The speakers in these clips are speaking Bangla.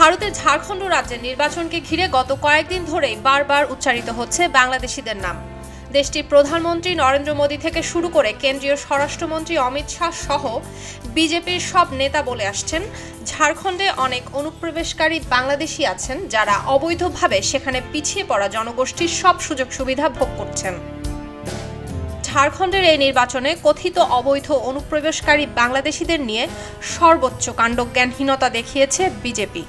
ভারতের ঝাড়খণ্ড রাজ্যের নির্বাচনকে ঘিরে গত কয়েকদিন ধরেই বারবার উচ্চারিত হচ্ছে বাংলাদেশিদের নাম। দেশটির প্রধানমন্ত্রী নরেন্দ্র মোদী থেকে শুরু করে কেন্দ্রীয় স্বরাষ্ট্রমন্ত্রী অমিত শাহ সহ বিজেপির সব নেতা বলে আসছেন, ঝাড়খণ্ডে অনেক অনুপ্রবেশকারী বাংলাদেশি আছেন যারা অবৈধভাবে সেখানে পিছিয়ে পড়া জনগোষ্ঠীর সব সুযোগ সুবিধা ভোগ করছেন। ঝাড়খণ্ডের এই নির্বাচনে কথিত অবৈধ অনুপ্রবেশকারী বাংলাদেশিদের নিয়ে সর্বোচ্চ কাণ্ডজ্ঞানহীনতা দেখিয়েছে বিজেপি।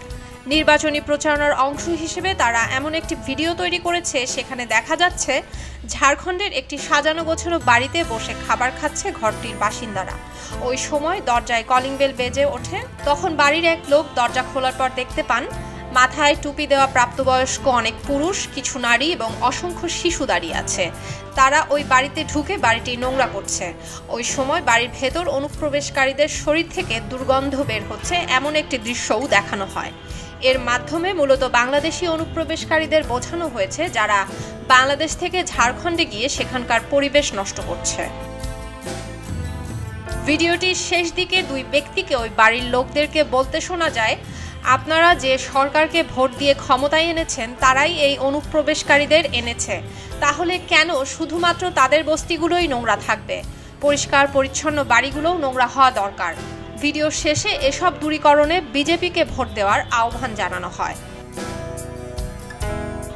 নির্বাচনী প্রচারণার অংশ হিসেবে তারা এমন একটি ভিডিও তৈরি করেছে, সেখানে দেখা যাচ্ছে ঝাড়খণ্ডের একটি সাজানো গোছানো বাড়িতে বসে খাবার খাচ্ছে ঘরটির বাসিন্দারা। ওই সময় দরজায় কলিং বেল বেজে ওঠে। তখন বাড়ির এক লোক দরজা খোলার পর দেখতে পান মাথায় টুপি দেওয়া প্রাপ্তবয়স্ক অনেক পুরুষ, কিছু নারী এবং অসংখ্য শিশু দাঁড়িয়ে আছে। তারা ওই বাড়িতে ঢুকে বাড়িটি নোংরা করছে। ওই সময় বাড়ির ভেতর অনুপ্রবেশকারীদের শরীর থেকে দুর্গন্ধ বের হচ্ছে এমন একটি দৃশ্যও দেখানো হয়। এর মাধ্যমে মূলত বাংলাদেশি অনুপ্রবেশকারীদের বোঝানো হয়েছে যারা বাংলাদেশ থেকে ঝাড়খণ্ডে গিয়ে সেখানকার পরিবেশ নষ্ট করছে। ভিডিওটির শেষ দিকে দুই ব্যক্তিকে ওই বাড়ির লোকদেরকে বলতে শোনা যায়, আপনারা যে সরকারকে ভোট দিয়ে ক্ষমতায় এনেছেন তারাই এই অনুপ্রবেশকারীদের এনেছে, তাহলে কেন শুধুমাত্র তাদের বস্তিগুলোই নোংরা থাকবে? পরিষ্কার পরিচ্ছন্ন বাড়িগুলোও নোংরা হওয়া দরকার। ভিডিও শেষে এসব দূরীকরণে বিজেপিকে ভোট দেওয়ার আহ্বান জানানো হয়।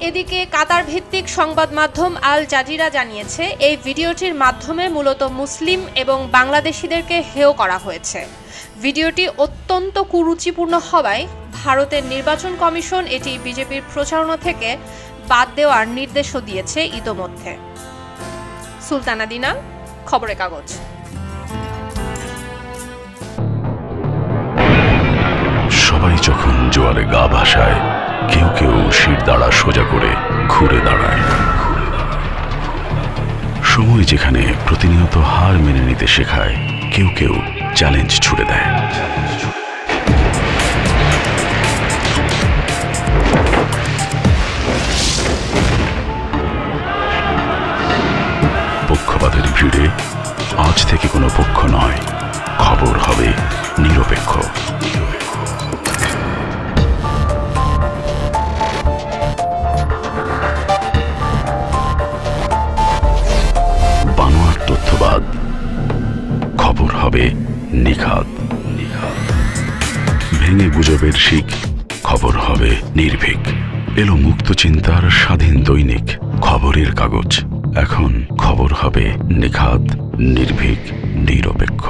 এদিকে কাতার ভিত্তিক সংবাদ মাধ্যম আল জাজিরা জানিয়েছে, এই ভিডিওটির মাধ্যমে মূলত মুসলিম এবং বাংলাদেশিদেরকে হেয় করা হয়েছে। ভিডিওটি অত্যন্ত কুরুচিপূর্ণ হওয়ায় ভারতের নির্বাচন কমিশন এটি বিজেপির প্রচারণা থেকে বাদ দেওয়ার নির্দেশও দিয়েছে ইতোমধ্যে। সুলতানা দিনা, খবরের কাগজ। সবাই যখন জোয়ারে গা ভাসায়, কেউ কেউ শির দাঁড়া সোজা করে ঘুরে দাঁড়ায়। সময় যেখানে প্রতিনিয়ত হার মেনে নিতে শেখায়, কেউ কেউ চ্যালেঞ্জ ছুড়ে দেয়। পক্ষপাতের ভিড়ে আজ থেকে কোনো পক্ষ নয়, খবর হবে নিরপেক্ষ। বানোয়াট তথ্যবাদ, খবর হবে নিখাত। ভেঙে গুজবের শিক, খবর হবে নির্ভীক। এলো মুক্ত চিন্তার স্বাধীন দৈনিক খবরের কাগজ। এখন খবর হবে নিখাত, নির্ভীক, নিরপেক্ষ।